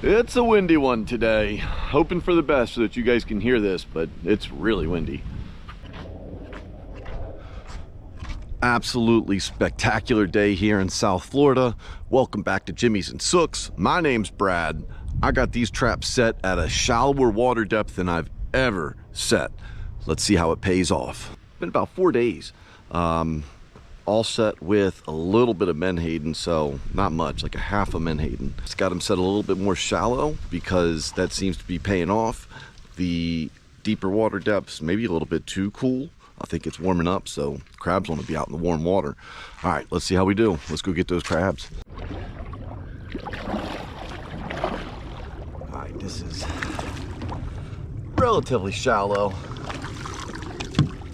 It's a windy one today. Hoping for the best so that you guys can hear this, but it's really windy. Absolutely spectacular day here in South Florida. Welcome back to Jimmy's and Sook's. My name's Brad. I got these traps set at a shallower water depth than I've ever set. Let's see how it pays off. Been about 4 days. All set with a little bit of menhaden, so not much, like a half a menhaden. Just got them set a little bit more shallow because that seems to be paying off. The deeper water depths, maybe a little bit too cool. I think it's warming up, so crabs want to be out in the warm water. All right, let's see how we do. Let's go get those crabs. All right, this is relatively shallow.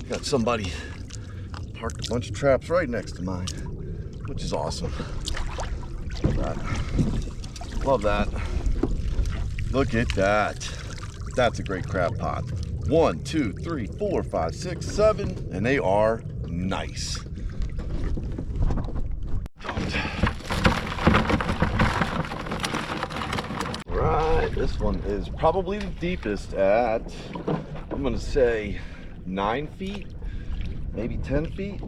Got somebody parked a bunch of traps right next to mine, which is awesome. Love that. Love that. Look at that. That's a great crab pot. 1, 2, 3, 4, 5, 6, 7, and they are nice. Right, this one is probably the deepest at, I'm gonna say 9 feet. Maybe 10 feet.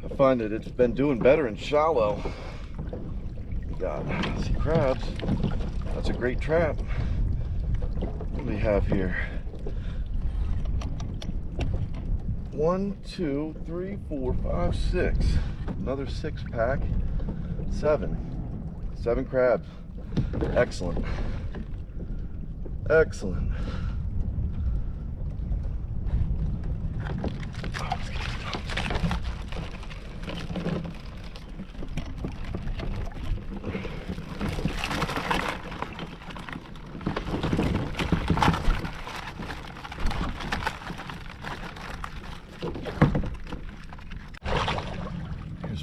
I find that it's been doing better in shallow. We got, see crabs. That's a great trap. What do we have here? 1, 2, 3, 4, 5, 6. Another 6-pack. 7 crabs. Excellent. Excellent.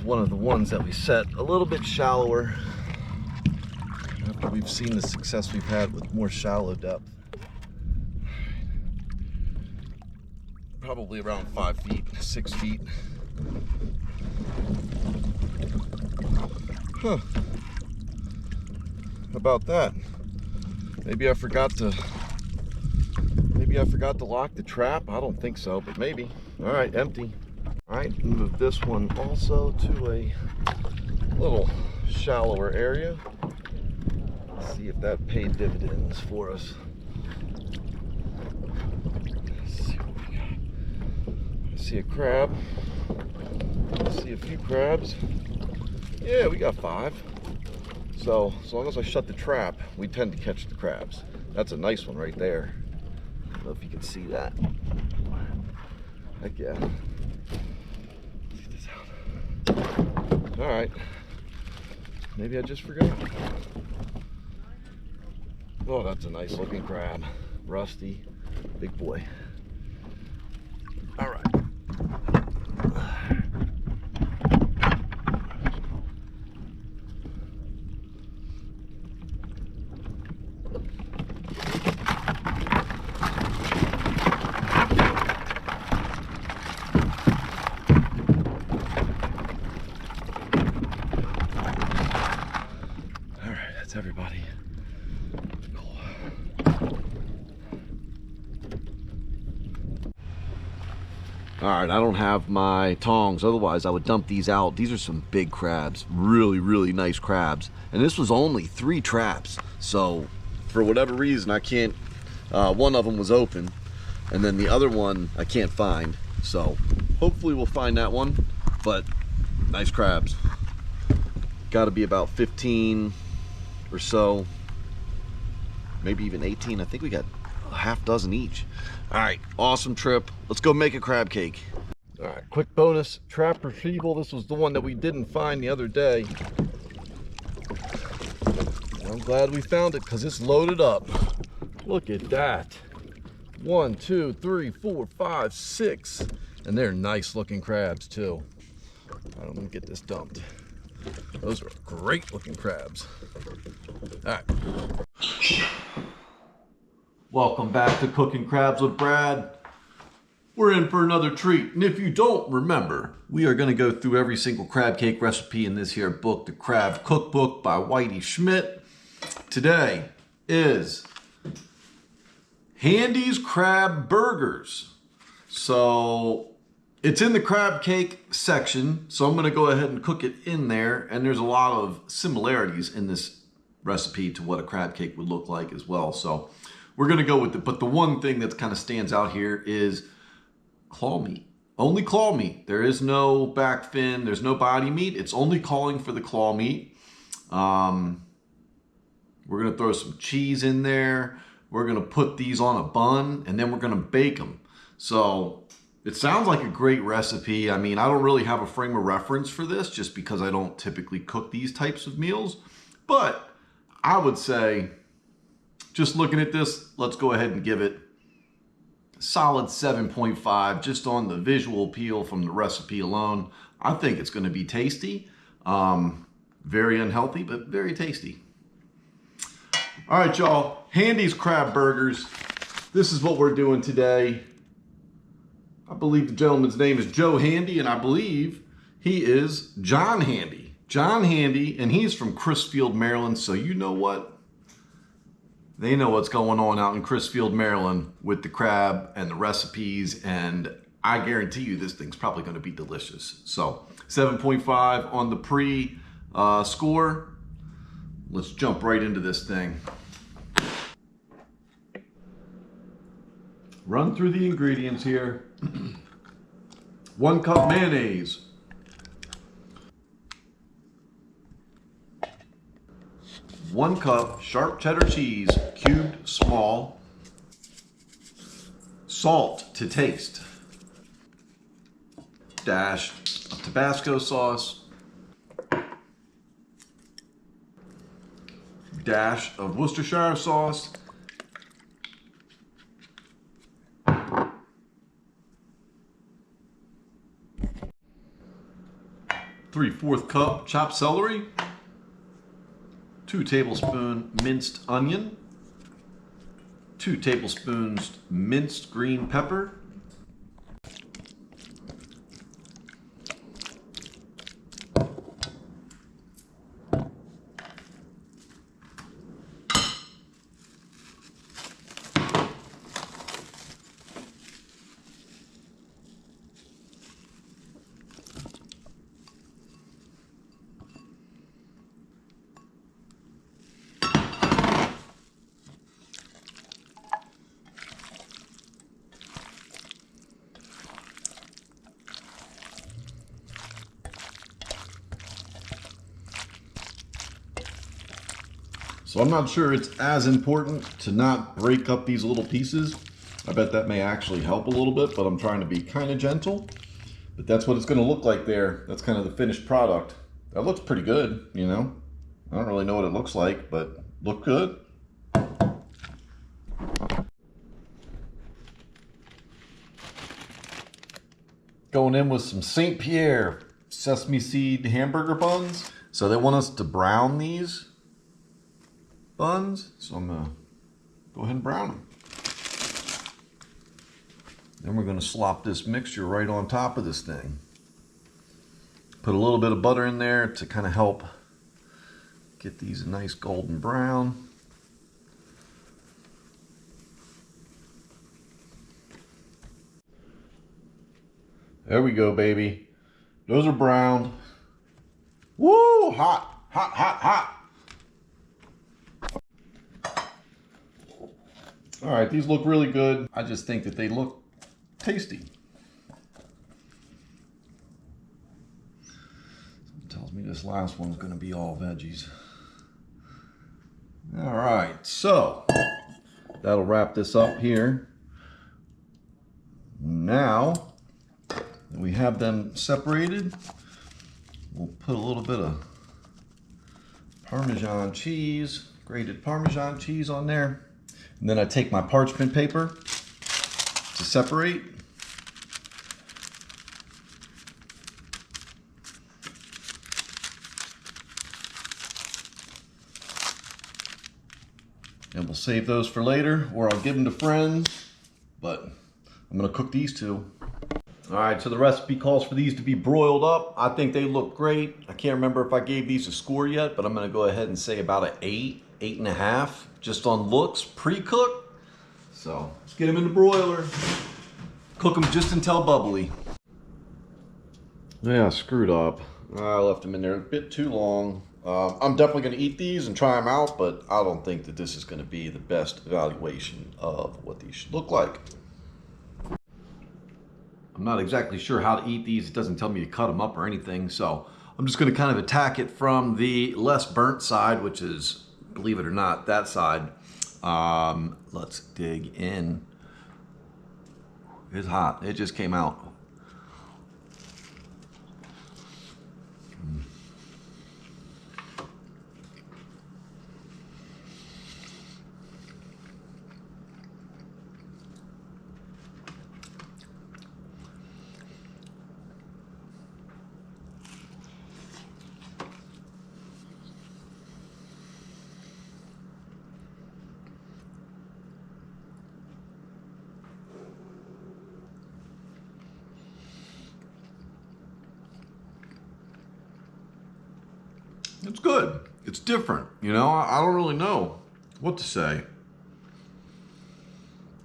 One of the ones that we set a little bit shallower after we've seen the success we've had with more shallow depth. Probably around 5 feet, 6 feet. Huh. How about that? Maybe I forgot to lock the trap. I don't think so, but maybe. All right, empty. All right, move this one also to a little shallower area. Let's see if that paid dividends for us. Let's see what we got. I see a crab. I see a few crabs. Yeah, we got 5. So as long as I shut the trap, we tend to catch the crabs. That's a nice one right there. I don't know if you can see that. Heck yeah. All right, maybe I just forgot. Oh, that's a nice looking crab. Rusty, big boy. All right. Everybody. Cool. All right, I don't have my tongs, otherwise I would dump these out. These are some big crabs, really nice crabs. And this was only 3 traps. So for whatever reason, I can't, one of them was open and then the other one I can't find. So hopefully we'll find that one, but nice crabs. Got to be about 15 or so, maybe even 18. I think we got a half dozen each. All right, awesome trip. Let's go make a crab cake. All right, quick bonus trap retrieval. This was the one that we didn't find the other day. I'm glad we found it because it's loaded up. Look at that. 1, 2, 3, 4, 5, 6, and they're nice looking crabs too. I don't want to get this dumped. Those are great looking crabs. All right. Welcome back to Cooking Crabs with Brad. we're in for another treat. And if you don't remember, we are going to go through every single crab cake recipe in this here book, The Crab Cookbook by Whitey Schmidt. Today is Handy's Crab Burgers. So it's in the crab cake section, so I'm going to go ahead and cook it in there. And there's a lot of similarities in this recipe to what a crab cake would look like as well. So we're going to go with it. But the one thing that kind of stands out here is claw meat. Only claw meat. There is no back fin. There's no body meat. It's only calling for the claw meat. We're going to throw some cheese in there. We're going to put these on a bun, and then we're going to bake them. So it sounds like a great recipe. I mean, I don't really have a frame of reference for this just because I don't typically cook these types of meals. But I would say, just looking at this, let's go ahead and give it a solid 7.5 just on the visual appeal from the recipe alone. I think it's going to be tasty. Very unhealthy, but very tasty. All right, y'all. Handy's Crab Burgers. This is what we're doing today. I believe the gentleman's name is Joe Handy, and I believe he is John Handy. John Handy, and he's from Crisfield, Maryland. So you know what? They know what's going on out in Crisfield, Maryland with the crab and the recipes, and I guarantee you this thing's probably going to be delicious. So 7.5 on the pre-score. Let's jump right into this thing. Run through the ingredients here. 1 cup mayonnaise. 1 cup sharp cheddar cheese, cubed small. Salt to taste. Dash of Tabasco sauce. Dash of Worcestershire sauce. 3/4 cup chopped celery. 2 tablespoons minced onion. 2 tablespoons minced green pepper. So I'm not sure it's as important to not break up these little pieces. I bet that may actually help a little bit, but I'm trying to be kind of gentle. But that's what it's going to look like there. That's kind of the finished product. That looks pretty good, you know. I don't really know what it looks like, but look good. Going in with some St. Pierre sesame seed hamburger buns. So they want us to brown these buns, so I'm gonna go ahead and brown them. Then we're gonna slop this mixture right on top of this thing. Put a little bit of butter in there to kind of help get these a nice golden brown. There we go, baby. Those are browned. Woo! Hot, hot, hot, hot. All right, these look really good. I just think that they look tasty. It tells me this last one's gonna be all veggies. All right, so that'll wrap this up here. Now that we have them separated, we'll put a little bit of Parmesan cheese, grated Parmesan cheese on there. And then I take my parchment paper to separate. And we'll save those for later, or I'll give them to friends. But I'm gonna cook these two. All right, so the recipe calls for these to be broiled up. I think they look great. I can't remember if I gave these a score yet, but I'm gonna go ahead and say about an 8, 8.5, just on looks, pre-cooked. So let's get them in the broiler. Cook them just until bubbly. Yeah, screwed up. I left them in there a bit too long. I'm definitely gonna eat these and try them out, but I don't think that this is gonna be the best evaluation of what these should look like. I'm not exactly sure how to eat these. It doesn't tell me to cut them up or anything. So I'm just going to kind of attack it from the less burnt side, which is, believe it or not, that side. Let's dig in. It's hot. It just came out. It's good. It's different. You know, I don't really know what to say.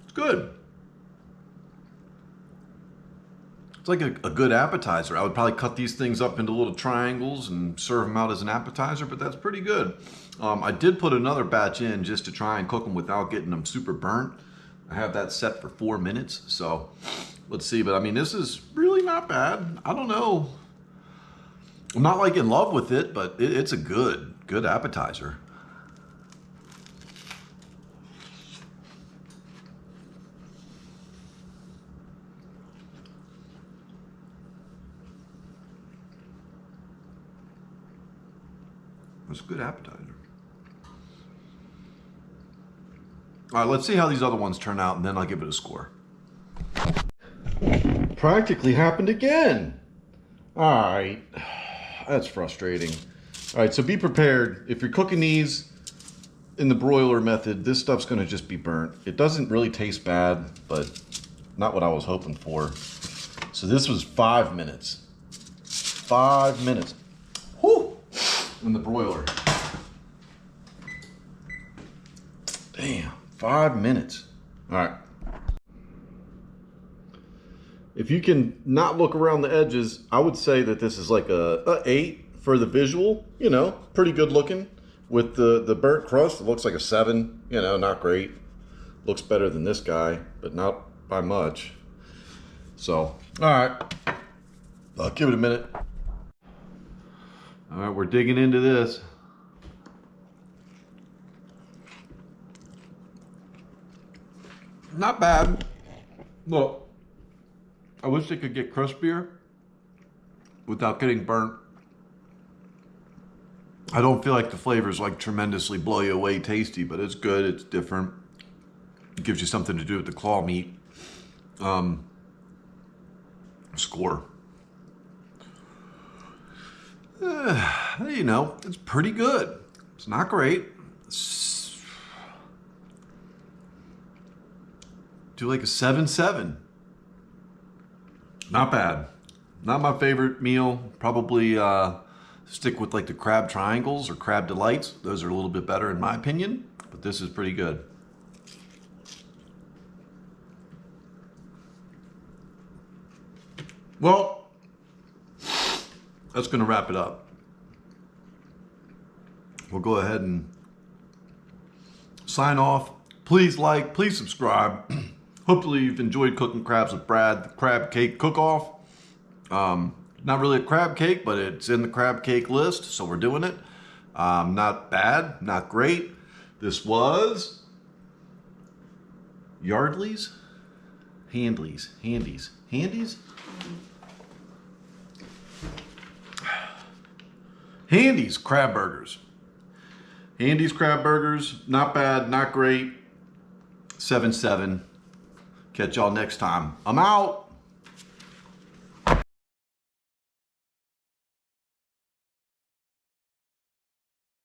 It's good. It's like a good appetizer. I would probably cut these things up into little triangles and serve them out as an appetizer, but that's pretty good. I did put another batch in just to try and cook them without getting them super burnt. I have that set for 4 minutes, so let's see. But I mean, this is really not bad. I don't know. I'm not like in love with it, but it's a good appetizer. It's a good appetizer. All right, let's see how these other ones turn out, and then I'll give it a score. Practically happened again. All right. That's frustrating. All right, so be prepared. If you're cooking these in the broiler method, this stuff's gonna just be burnt. It doesn't really taste bad, but not what I was hoping for. So this was 5 minutes. 5 minutes. Whew! In the broiler. Damn, 5 minutes. All right. If you can not look around the edges, I would say that this is like a 8 for the visual, you know, pretty good looking. With the burnt crust, it looks like a 7, you know, not great. Looks better than this guy, but not by much. So, all right, I'll give it a minute. All right, we're digging into this. Not bad. Look. I wish they could get crispier without getting burnt. I don't feel like the flavors like tremendously blow you away tasty, but it's good, it's different. It gives you something to do with the claw meat. Score. You know, it's pretty good. It's not great. Do like a 7.7. Not bad. Not my favorite meal. Probably stick with like the crab triangles or crab delights. Those are a little bit better in my opinion, but this is pretty good. Well, that's gonna wrap it up. We'll go ahead and sign off. Please like, please subscribe. Hopefully you've enjoyed cooking crabs with Brad, the crab cake cook-off. Not really a crab cake, but it's in the crab cake list, so we're doing it. Not bad, not great. This was Yardley's? Handy's. Handy's crab burgers. Handy's crab burgers, not bad, not great. 7.7. Catch y'all next time. I'm out.